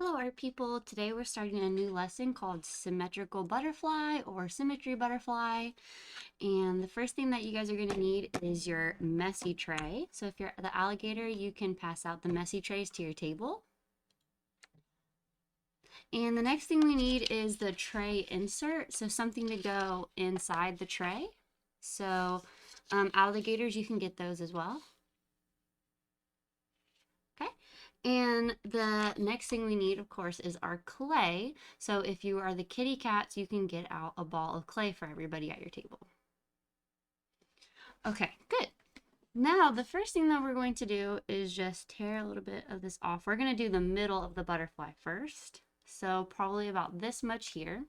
Hello art people, today we're starting a new lesson called symmetrical butterfly or symmetry butterfly. And the first thing that you guys are going to need is your messy tray. So if you're the alligator, you can pass out the messy trays to your table. And the next thing we need is the tray insert, so something to go inside the tray. So alligators, you can get those as well. Okay. And the next thing we need, of course, is our clay. So if you are the kitty cats, you can get out a ball of clay for everybody at your table. Okay, good. Now, the first thing that we're going to do is just tear a little bit of this off. We're going to do the middle of the butterfly first. So probably about this much here.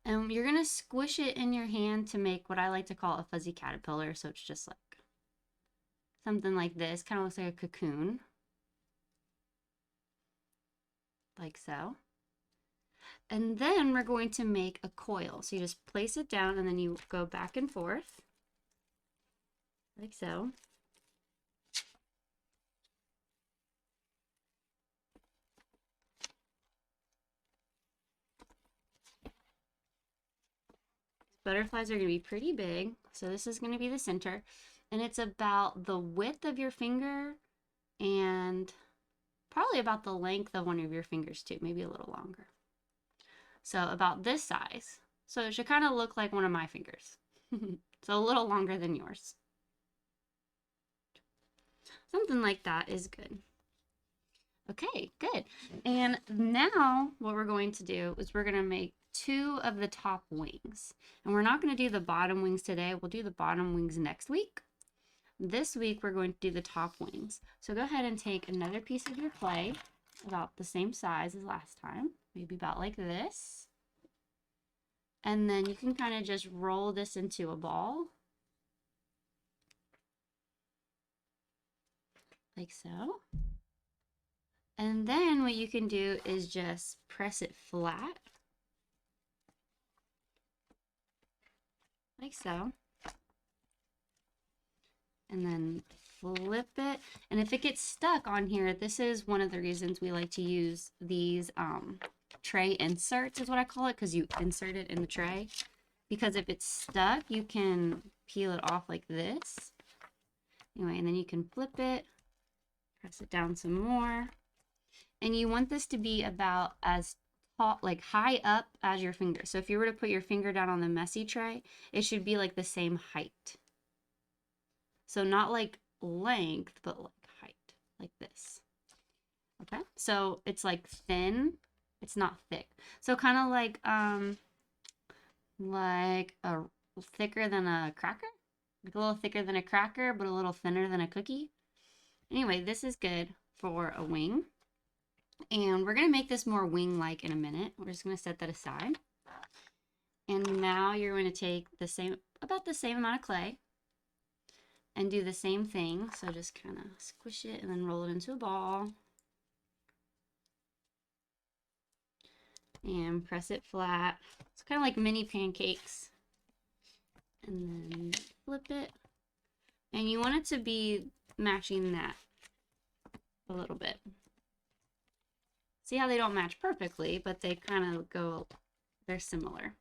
And you're going to squish it in your hand to make what I like to call a fuzzy caterpillar. So it's just like something like this, kind of looks like a cocoon. Like so. And then we're going to make a coil. So you just place it down and then you go back and forth. Like so. Butterflies are going to be pretty big. So this is going to be the center. And it's about the width of your finger and probably about the length of one of your fingers too, maybe a little longer. So about this size. So it should kind of look like one of my fingers. So a little longer than yours. Something like that is good. Okay, good. And now what we're going to do is we're going to make two of the top wings. And we're not going to do the bottom wings today. We'll do the bottom wings next week. This week we're going to do the top wings. So go ahead and take another piece of your clay, about the same size as last time, maybe about like this. And then you can kind of just roll this into a ball. Like so. And then what you can do is just press it flat. Like so. And then flip it. And if it gets stuck on here, this is one of the reasons we like to use these tray inserts is what I call it, because you insert it in the tray. Because if it's stuck, you can peel it off like this. Anyway, and then you can flip it, press it down some more. And you want this to be about as tall, like high up as your finger. So if you were to put your finger down on the messy tray, it should be like the same height. So not like length, but like height, like this. Okay, so it's like thin, it's not thick. So kind of like a thicker than a cracker, like a little thicker than a cracker, but a little thinner than a cookie. Anyway, this is good for a wing. And we're gonna make this more wing-like in a minute. We're just gonna set that aside. And now you're going to take about the same amount of clay and do the same thing. So just kind of squish it and then roll it into a ball. And press it flat. It's kind of like mini pancakes. And then flip it. And you want it to be matching that a little bit. See how they don't match perfectly, but they kind of go, they're similar.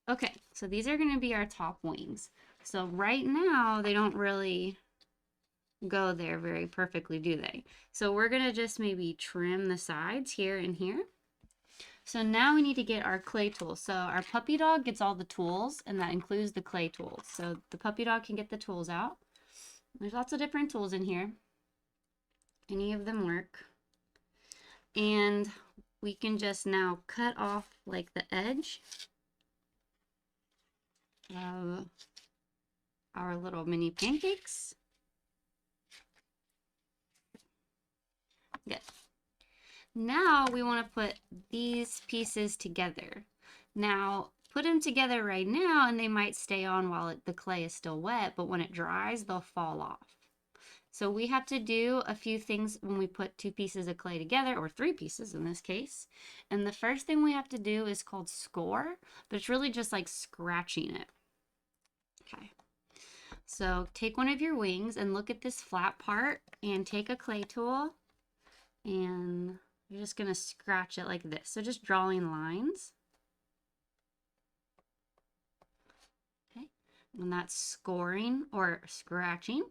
Okay, so these are going to be our top wings. So right now, they don't really go there very perfectly, do they? So we're going to just maybe trim the sides here and here. So now we need to get our clay tools. So our puppy dog gets all the tools, and that includes the clay tools. So the puppy dog can get the tools out. There's lots of different tools in here. Any of them work. And we can just now cut off like the edge of our little mini pancakes. Good. Now we want to put these pieces together. Now put them together right now and they might stay on while the clay is still wet, but when it dries, they'll fall off. So we have to do a few things when we put two pieces of clay together, or three pieces in this case. And the first thing we have to do is called score, but it's really just like scratching it. Okay. So take one of your wings and look at this flat part and take a clay tool And you're just going to scratch it like this. So just drawing lines. Okay. And that's scoring or scratching.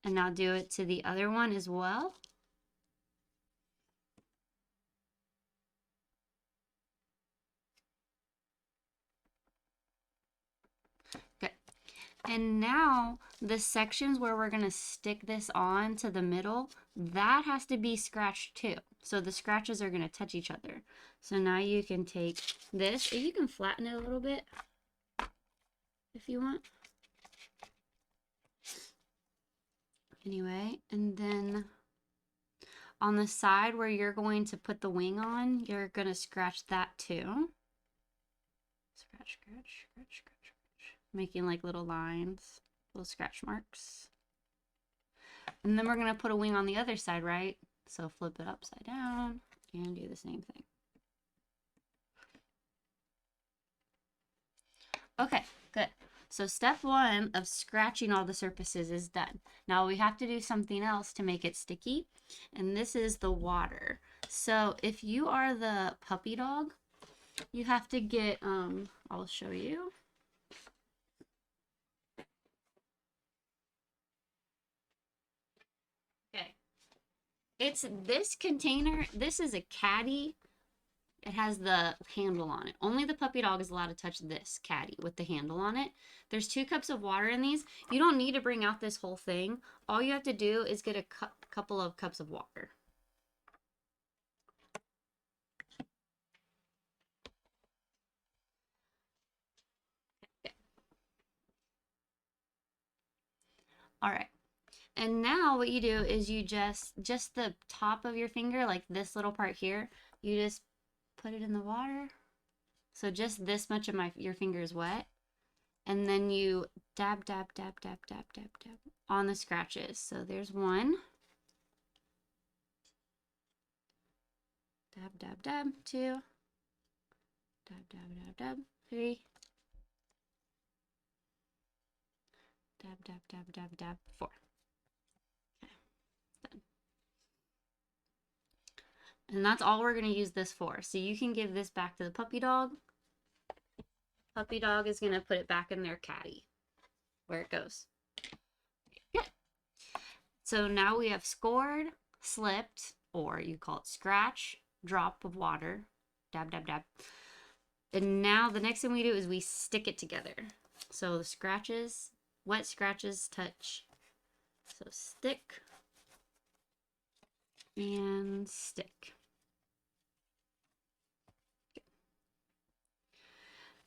And now do it to the other one as well. Good. And now the sections where we're going to stick this on to the middle, that has to be scratched too. So the scratches are going to touch each other. So now you can take this, and you can flatten it a little bit if you want. Anyway, and then on the side where you're going to put the wing on, you're going to scratch that too. Scratch, scratch, scratch, scratch, scratch. Making like little lines, little scratch marks. And then we're going to put a wing on the other side, right? So flip it upside down and do the same thing. Okay, good. So step one of scratching all the surfaces is done. Now we have to do something else to make it sticky, and this is the water. So if you are the puppy dog, you have to get, I'll show you. Okay. It's this container, this is a caddy. It has the handle on it. Only the puppy dog is allowed to touch this caddy with the handle on it. There's 2 cups of water in these. You don't need to bring out this whole thing. All you have to do is get a couple of cups of water. Okay. All right. And now what you do is you just the top of your finger, like this little part here, you just put it in the water. So just this much of your finger is wet. And then you dab, dab, dab, dab, dab, dab, dab on the scratches. So there's 1. Dab, dab, dab, 2. Dab, dab, dab, dab, 3. Dab, dab, dab, dab, dab, 4. Okay, done. And that's all we're going to use this for. So you can give this back to the puppy dog. Puppy dog is going to put it back in their caddy where it goes. Good. So now we have scored, slipped, or you call it scratch, drop of water, dab, dab, dab. And now the next thing we do is we stick it together. So the scratches, wet scratches touch. So stick and stick.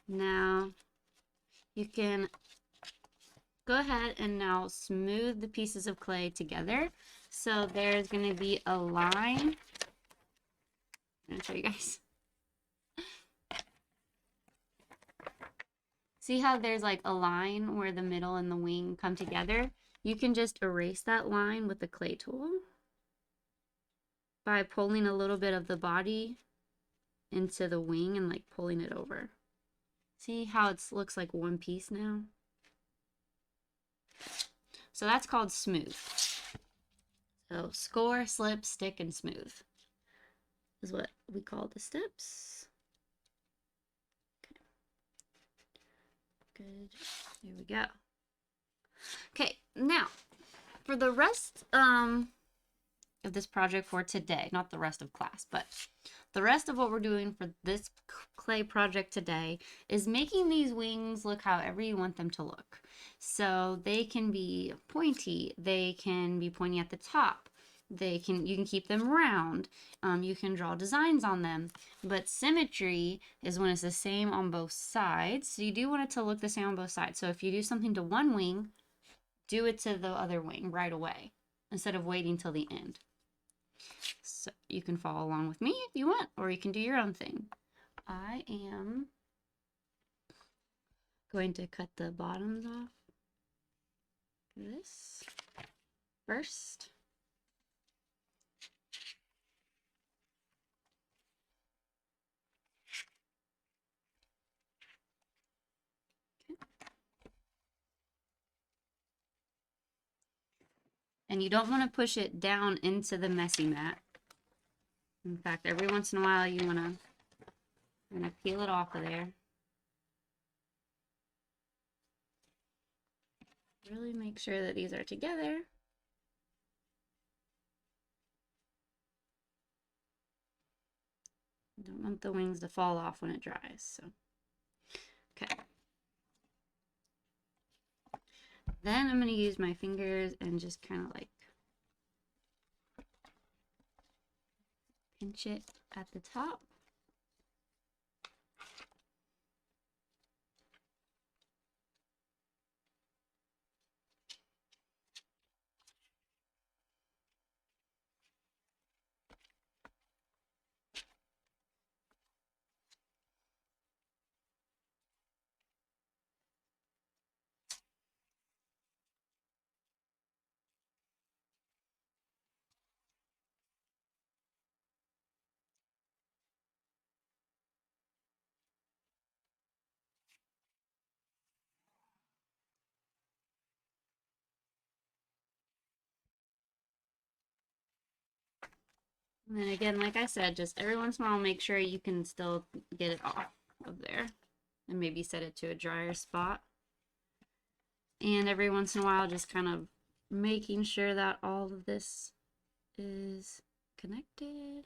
Now you can go ahead and now smooth the pieces of clay together. So there's going to be a line. I'm going to show you guys. See how there's like a line where the middle and the wing come together? You can just erase that line with the clay tool by pulling a little bit of the body into the wing and like pulling it over. See how it looks like one piece now? So that's called smooth. So score, slip, stick, and smooth is what we call the steps. Okay. Good. Here we go. Okay, now for the rest of this project for today, not the rest of class, but the rest of what we're doing for this clay project today is making these wings look however you want them to look. So they can be pointy, they can be pointy at the top, you can keep them round, you can draw designs on them, but symmetry is when it's the same on both sides. So you do want it to look the same on both sides. So if you do something to one wing, do it to the other wing right away instead of waiting till the end. So you can follow along with me if you want, or you can do your own thing. I am going to cut the bottoms off this first. And you don't want to push it down into the messy mat. In fact, every once in a while you want to kind of peel it off of there. Really make sure that these are together. Don't want the wings to fall off when it dries. So, okay. Then I'm going to use my fingers and just kind of like pinch it at the top. And then again, like I said, just every once in a while, make sure you can still get it off of there and maybe set it to a drier spot. And every once in a while, just kind of making sure that all of this is connected.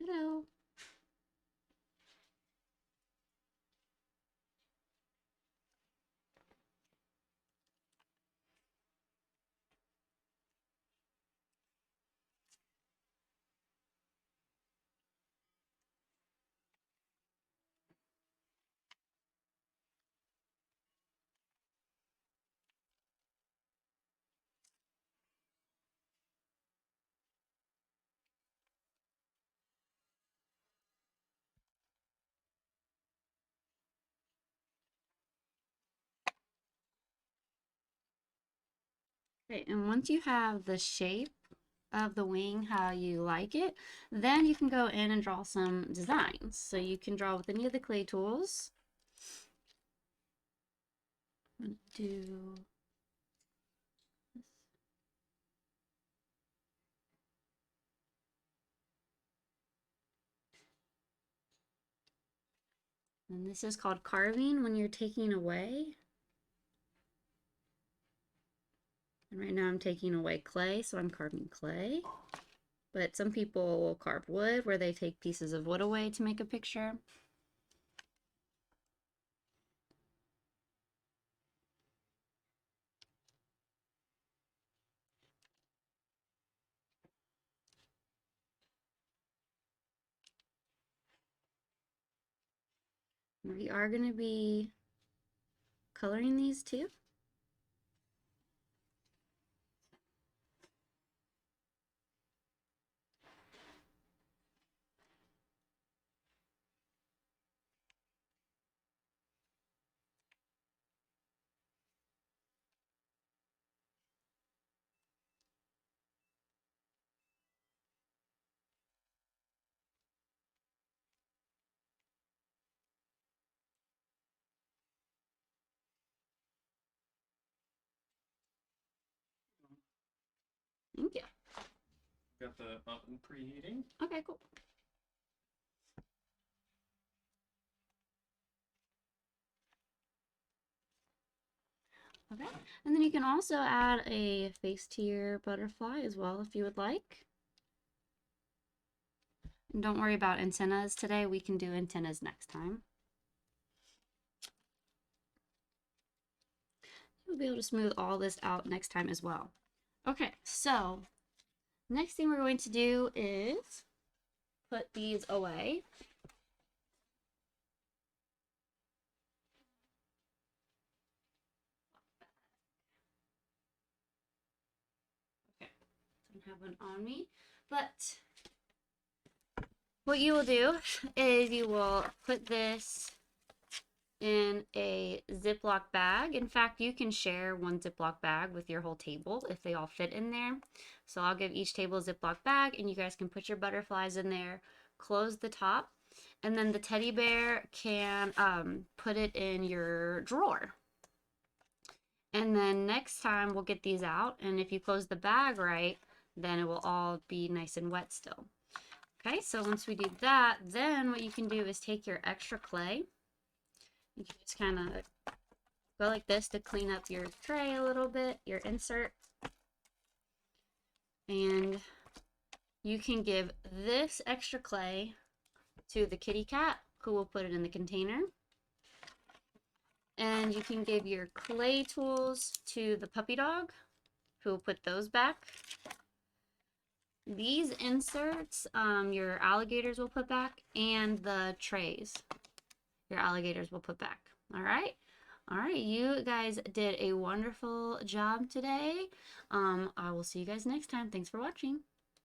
Hello. Okay, and once you have the shape of the wing how you like it, then you can go in and draw some designs. So you can draw with any of the clay tools. I'm gonna do this. And this is called carving when you're taking away. And right now I'm taking away clay, so I'm carving clay. But some people will carve wood where they take pieces of wood away to make a picture. We are going to be coloring these too. Thank you. Got the oven preheating. Okay, cool. Okay, and then you can also add a face to your butterfly as well if you would like. And don't worry about antennas today. We can do antennas next time. You'll be able to smooth all this out next time as well. Okay, so next thing we're going to do is put these away. have one on me. But what you will do is you will put this in a Ziploc bag. In fact, you can share one Ziploc bag with your whole table if they all fit in there. So I'll give each table a Ziploc bag, and you guys can put your butterflies in there, close the top, and then the teddy bear can put it in your drawer. And then next time we'll get these out, and if you close the bag right, then it will all be nice and wet still. Okay, so once we do that, then what you can do is take your extra clay. You can just kind of go like this to clean up your tray a little bit, your insert. And you can give this extra clay to the kitty cat, who will put it in the container. And you can give your clay tools to the puppy dog, who will put those back. These inserts, your alligators will put back, and the trays, your alligators will put back. All right? All right, you guys did a wonderful job today. I will see you guys next time. Thanks for watching.